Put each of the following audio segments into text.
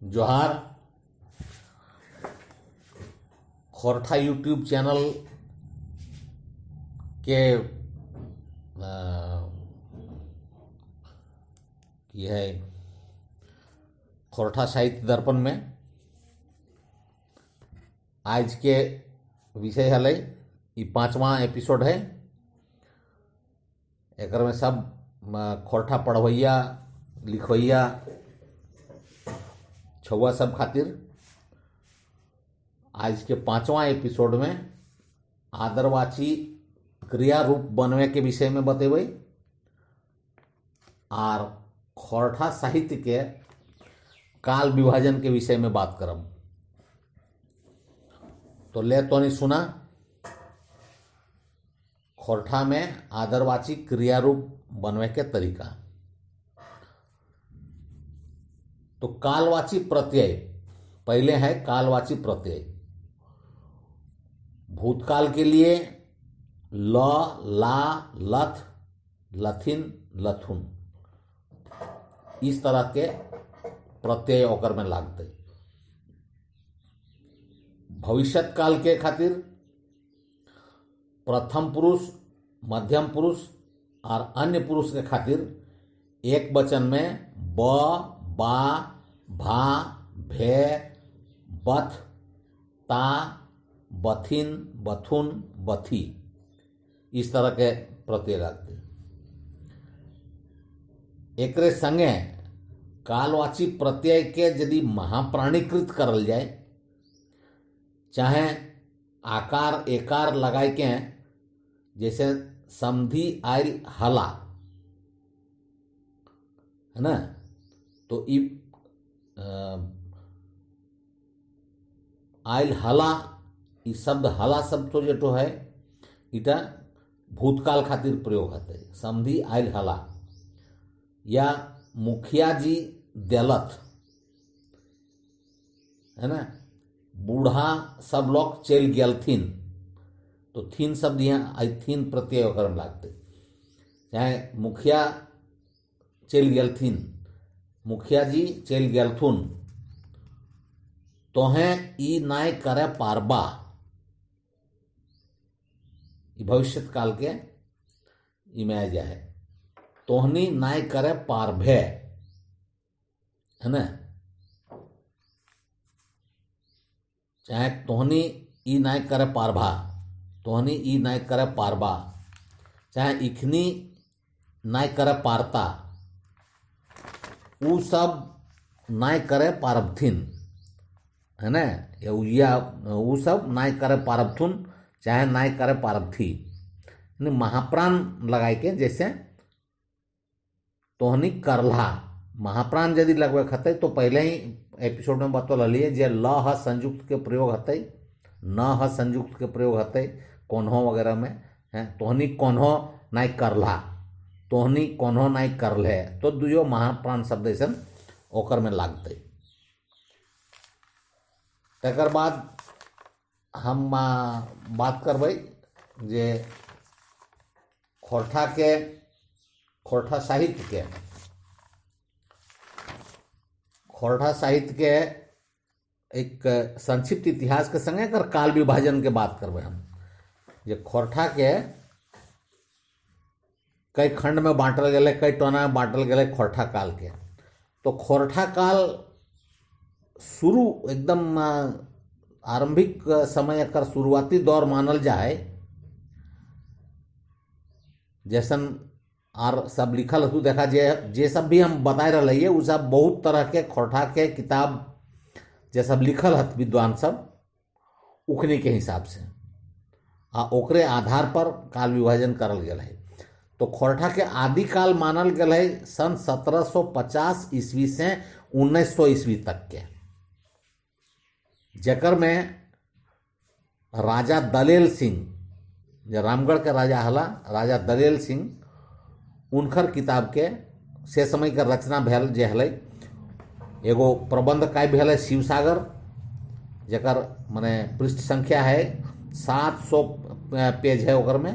जोहार। Khortha YouTube channel के ये है खोरठा साहित्य दर्पण में आज के विषय हलै ये 5वां एपिसोड है। एक में सब खोरठा पढ़वैया लिखवैया छुआ सब खातिर आज के 5वां एपिसोड में आदरवाची क्रिया रूप बनवे के विषय में बतेबै और खोरठा साहित्य के काल विभाजन के विषय में बात करब। तो ले तो नहीं सुना खोरठा में आदरवाची क्रिया रूप बनवे के तरीका। तो कालवाची प्रत्यय पहले है कालवाची प्रत्यय। भूतकाल के लिए ल, ला, लथ, लथिन, लथुन इस तरह के प्रत्यय ओकर में लागते। भविष्यत काल के खातिर प्रथम पुरुष, मध्यम पुरुष और अन्य पुरुष के खातिर एक वचन में ब, बा, भा, भे, बथ, ता, बथिन, बथुन, बथी इस तरह के प्रत्यय लागते। एकरे संगे कालवाची प्रत्यय के यदि महाप्राणीकृत करल जाए, चाहे आकार एकार लगाए के जैसे समधी आयल हला है ना, तो आयल हला ये शब्द हला शब्द तो जो है इटा भूतकाल खातिर प्रयोग होते। समधी आयल हला या मुखिया जी देलथ है ना, बूढ़ा सब लोग चल गेलथिन, तो थीन शब्द यहाँ आई थीन प्रत्यय ओकर में लागते। चाहे मुखिया चल गेलथिन, मुखिया जी चल गेलथुन, तोहें ई नाय करे पारबा भविष्य काल के इमें जाए। तोहनी नाय करे पारभे है ना, चाहे तोहनी ई नाय करे पारभा, तोहनी ई नाय करे पारबा, चाहे इखनी नाय करे पारता, उ सब नाय करे पारबथिन है ना, या उ सब नाय करे पारबथुन चाहे नाय करे पारबथी। महाप्राण लगाए के जैसे तोहनी करला महाप्राण यदि लगवे खते तो पहले ही एपिसोड में बतौल लिए जे ल ह संयुक्त के प्रयोग हते, न ह संयुक्त के प्रयोग हते कोन्हो वगैरह में है। तोहनी कोन्हो नाय करला, तोहनी कोन्हो नाय करले, तो दुयो महाप्राण शब्द ऐसा ओकर में लागते। तकर बाद हम बात करबै जे खोरठा साहित्य के एक संक्षिप्त इतिहास के संगे एकर काल विभाजन के बात करबै हम। जे खोरठा के कई खंड में बांटल गए, कई टोना में बांटल गए खोरठा काल के। तो खोरठा काल शुरू एकदम आरंभिक समय एकर शुरुआती दौर मानल जाए, जैसन और सब लिखल हतु देखा जे सब भी हम बताए रहिए उ सब बहुत तरह के खोरठा के किताब जे सब लिखल हत विद्वान सब उखने के हिसाब से आ ओकरे आधार पर काल विभाजन करल गेल है। तो खोरठा के आदि काल मानल गेल है सन 1750 ईस्वी से 1900 ईस्वी तक के, जकर में राजा दलेल सिंह जो रामगढ़ के राजा हला, राजा दलेल सिंह उनकर किताब के से समय के रचना भेल जे हलै। एगो प्रबंध काव्य भेल शिवसागर, जकर माने पृष्ठ संख्या है 700 पेज है ओकर में,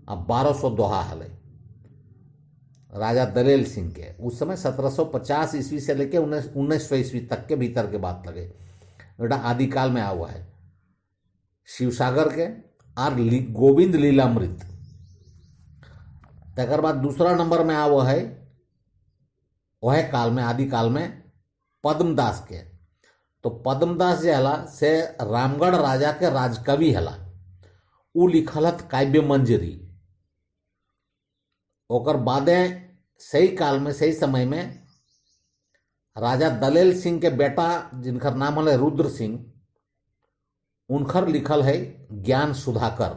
अब 1200 दोहा हले राजा दलेल सिंह के। उस समय 1750 ईस्वी से लेकर 1900 ईस्वी तक के भीतर के बात लगे, बेटा आदिकाल में आ हुआ है। शिवसागर के और गोविंद लीलामृत। तकर बाद दूसरा नंबर में आ हुआ है वह काल में, आदिकाल में पद्मदास के। तो पद्मदास जे हला से रामगढ़ राजा के राजकवि हला, उ लिखलत काव्य मंजरी। ओकर बादे सही काल में, सही समय में राजा दलेल सिंह के बेटा जिनकर नाम है रुद्र सिंह, उनकर लिखल है ज्ञान सुधाकर।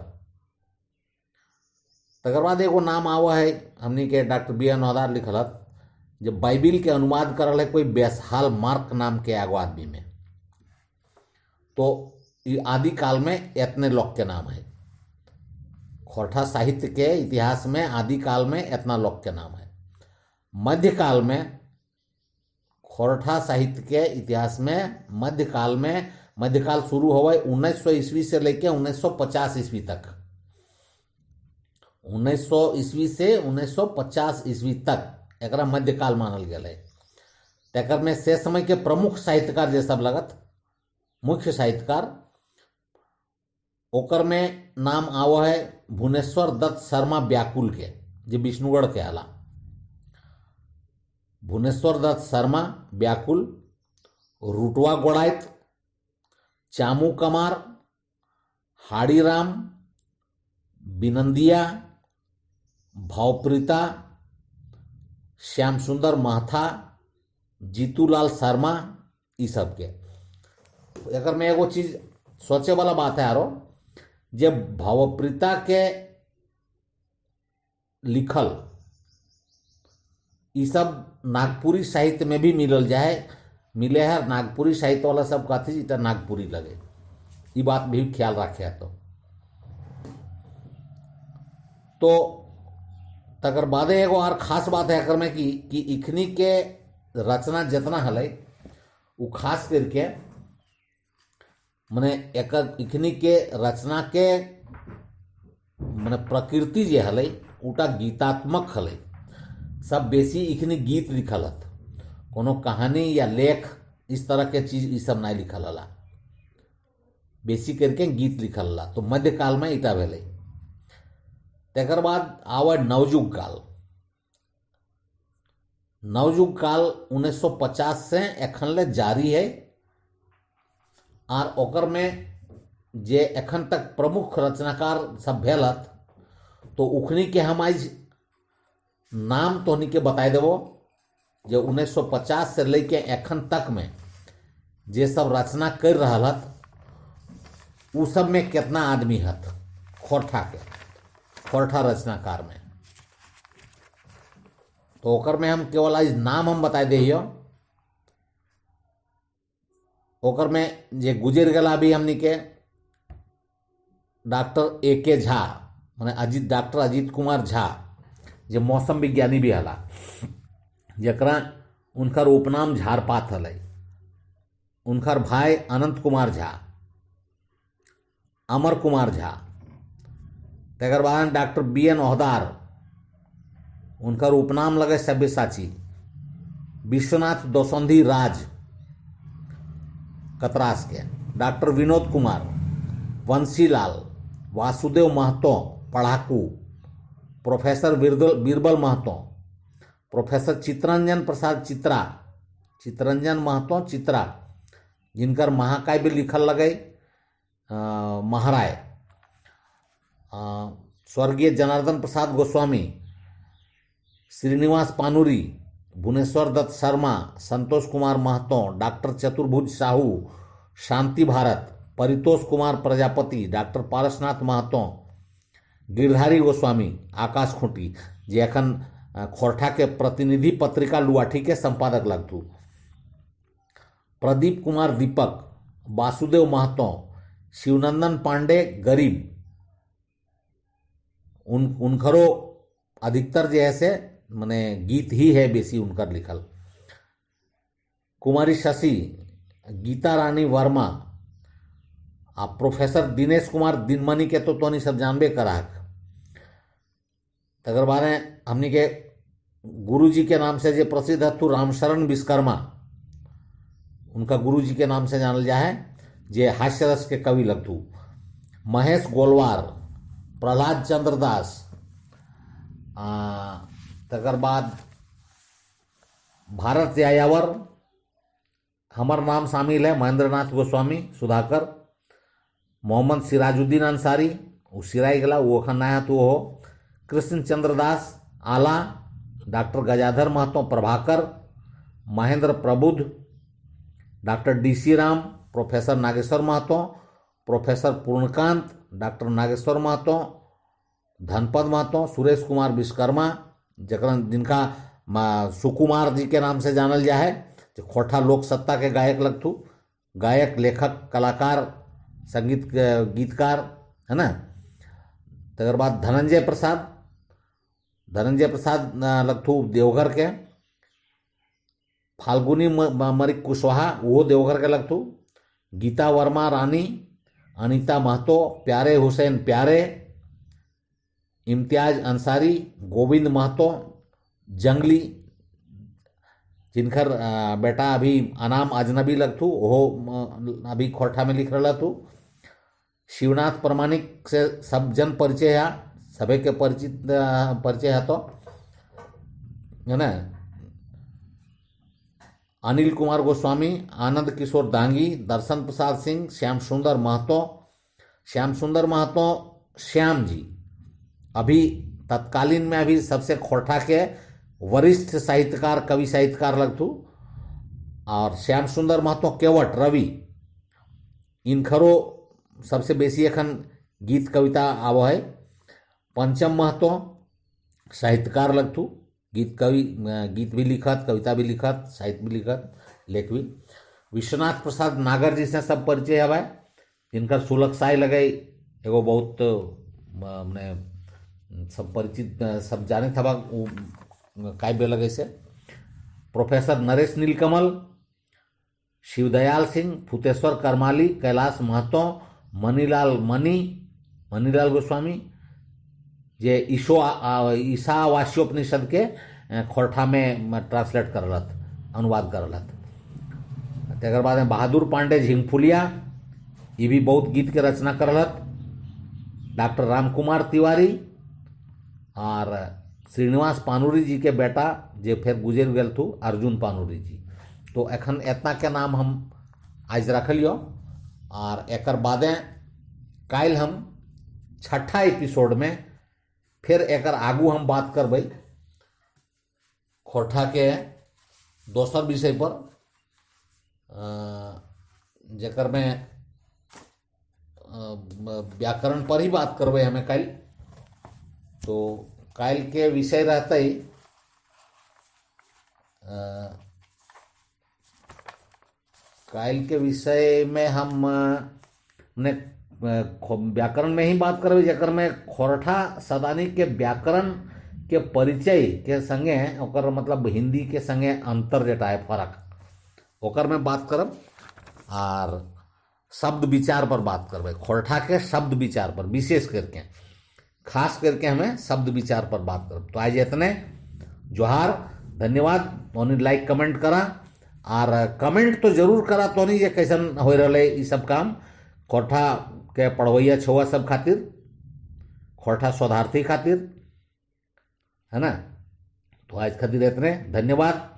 तकर बाद एगो नाम आवा है हमनी के डॉक्टर बी एन औदार लिखलत, जब बाइबिल के अनुवाद करल है कोई बेसहाल मार्क नाम के एगो आदमी में। तो ये आदिकाल में इतने लोग के नाम है। खोरठा साहित्य के इतिहास में आदिकाल में इतना लोग के नाम है। मध्यकाल में खोरठा साहित्य के इतिहास में मध्यकाल शुरू हुआ 1900 ईस्वी से लेकर 1950 ईस्वी तक। 1900 ईस्वी से 1950 ईस्वी तक एकरा मध्यकाल मानल गया है। तकर में से समय के प्रमुख साहित्यकार जे सब लगत, मुख्य साहित्यकार, ओकर में नाम आवा है भुवनेश्वर दत्त शर्मा व्याकुल के, जो विष्णुगढ़ के आला। भुवनेश्वर दत्त शर्मा व्याकुल, रुटवा गोड़ाइत, चामू कमार, हाड़ीराम, बिनंदिया, भावप्रीता, श्याम सुंदर महथा, जीतूलाल शर्मा, ई सब के। एकर में एगो चीज सोचे वाला बात है यारो, जब भावप्रीता के लिखल ई सब नागपुरी साहित्य में भी मिले है। नागपुरी साहित्य वाला सब कहते इतना नागपुरी लगे, ये बात भी ख्याल रखे। तो तकर बाद एगो और खास बात है एकर में कि इखनी के रचना जितना हले वो खास करके मने एकर इखनी के रचना के मने प्रकृति जे हले उटा गीतात्मक हले। सब बेसी इखनी गीत लिखल हत, कोनो कहानी या लेख इस तरह के चीज ई सब नहीं लिखल हला, बेसी करके गीत लिखल हला। तो मध्यकाल में इटा भेले। तकर बाद आवा नवयुग काल। नवयुग काल 1950 से एखन ले जारी है। और ओकर में जे एखन तक प्रमुख रचनाकार सब भेलत, तो उखनी के हम आज नाम तोहनी के बताए देवो। जो 1950 से लेके एखन तक में जे सब रचना कर रहा हत, उ सब में कितना आदमी हत खोरठा रचनाकार में। तो ओकर में हम केवल आज नाम हम बताए दियो। ओकर में जे गुजर गला भी हमनी के डॉक्टर ए.के. झा, माने डॉक्टर अजीत कुमार झा, जे मौसम विज्ञानी भी हला, जकरा उनकर उपनाम झारपात हलै। उनकर भाई अनंत कुमार झा, अमर कुमार झा। तकर बाद डॉक्टर बी एन औहदार, उनकर उपनाम लगे सब्यसाची। विश्वनाथ दोसंधी राज कतरास के। Doctor Vinod Kumar, Bansilal, Vasudev Mahto Padhaku, professor Birbal Mahto, professor Chittaranjan Prasad Chittaranjan Mahto Chitra, जिनकर महाकाव्य लिखल लगे महाराय। स्वर्गीय जनार्दन प्रसाद गोस्वामी, श्रीनिवास पानुरी, भुवनेश्वर दत्त शर्मा, संतोष कुमार महतो, डॉक्टर चतुर्भुज साहू, शांति भारत, परितोष कुमार प्रजापति, डॉक्टर पारसनाथ महतो, गिरधारी गोस्वामी, आकाश खूंटी, जे अखन खोरठा के प्रतिनिधि पत्रिका लुआठी के संपादक लगतू, प्रदीप कुमार दीपक, वासुदेव महतो, शिवनंदन पांडे गरीब। उनकरो अधिकतर जो है से माने गीत ही है बेसी उनकर लिखल। कुमारी शशि, गीता रानी वर्मा, आ प्रोफेसर दिनेश कुमार दिनमणि के तो तोनी सब जानबे कराक। तकर बाद हमने के गुरु जी के नाम से जो प्रसिद्ध हथु रामशरण विश्वकर्मा, उनका गुरु जी के नाम से जानल जा है, जे हास्य रस के कवि लगथु। महेश गोलवार, प्रहलाद चंद्र दास, तकर बाद भारत यायावर, हमर नाम शामिल है महेंद्र नाथ गोस्वामी, सुधाकर, मोहम्मद सिराजुद्दीन अंसारी, वो सिराई गला वो अखन नया तो हो, कृष्ण चंद्र दास आला, doctor Gajadhar Mahto Prabhakar, Mahendra Prabuddh, doctor DC Ram, professor Nageshwar Mahto, professor Purnakant, doctor Nageshwar Mahto, Dhanpad Mahto, Suresh Kumar Vishwakarma, जिनका सुकुमार जी के नाम से जानल जा है, जो खोटा लोक सत्ता के गायक लगथु, गायक, लेखक, कलाकार, संगीत गीतकार है ना। तकर बाद धनंजय प्रसाद लगथु देवघर के, फाल्गुनी मरिक कुशवाहा वो देवघर के लगथु, गीता वर्मा रानी, अनीता महतो, प्यारे हुसैन प्यारे, इम्तियाज अंसारी, गोविंद महतो, जंगली, जिनकर बेटा अभी अनाम अजनबी लगथु, वो अभी खोरठा में लिख रहा थू। शिवनाथ प्रमाणिक से सब जन परिचय है, सभी के परिचय है तो है ना। अनिल कुमार गोस्वामी, आनंद किशोर दांगी, दर्शन प्रसाद सिंह, श्याम सुंदर महतो श्याम जी अभी तत्कालीन में अभी सबसे खोरठा के वरिष्ठ साहित्यकार, कवि साहित्यकार लगथु। और श्याम सुंदर महतो केवट रवि, इनखरो सबसे बेसी एखन गीत कविता आवो है। पंचम महतो साहित्यकार लगथु, गीत भी लिखत, कविता भी लिखत, साहित्य भी लिखत, लेख भी। विश्वनाथ प्रसाद नागर जी से सब परिचय हवा, जिनकर सुलग साय लगे एगो बहुत मैंने सब परिचित सब जाने था काव्य लगे से। प्रोफेसर नरेश नीलकमल, शिवदयाल सिंह, फुतेश्वर करमाली, कैलाश महतो, मनीलाल गोस्वामी, जे ईशावास्योपनिषद के खोरठा में ट्रांसलेट करलत, अनुवाद करलत। तकर बाद में बहादुर पांडे झिंगफुलिया, ये भी बहुत गीत के रचना करलत। डॉक्टर रामकुमार तिवारी और श्रीनिवास पानुरी जी के बेटा जे फिर गुजर गल थू, अर्जुन पानुरी जी। तो एखन एतना के नाम हम आज रख लियो, और एकर बादे काल हम छठा एपिसोड में फिर एकर आगू हम बात करबै खोरठा के दोसर विषय पर, जेकर में व्याकरण पर ही बात करबै हमें कल। तो कल के विषय रहते कल के विषय में हम ने व्याकरण में ही बात करबै, जेकर में खोरठा सदानी के व्याकरण के परिचय के संगे ओकर मतलब हिंदी के संगे अंतर जेटा है फर्क, ओकर में बात करब। और शब्द विचार पर बात करबै, खोरठा के शब्द विचार पर विशेष करके, खास करके हमें शब्द विचार पर बात करब। तो आज इतने, जोहार, धन्यवाद। तो लाइक कमेंट करा, और कमेंट तो जरूर करा तो नहीं ये कैसन हो रहा ये सब काम खोरठा के पढ़वैया छुआ सब खातिर, खोरठा शोधार्थी खातिर, है ना। तो आज खातिर इतने, धन्यवाद।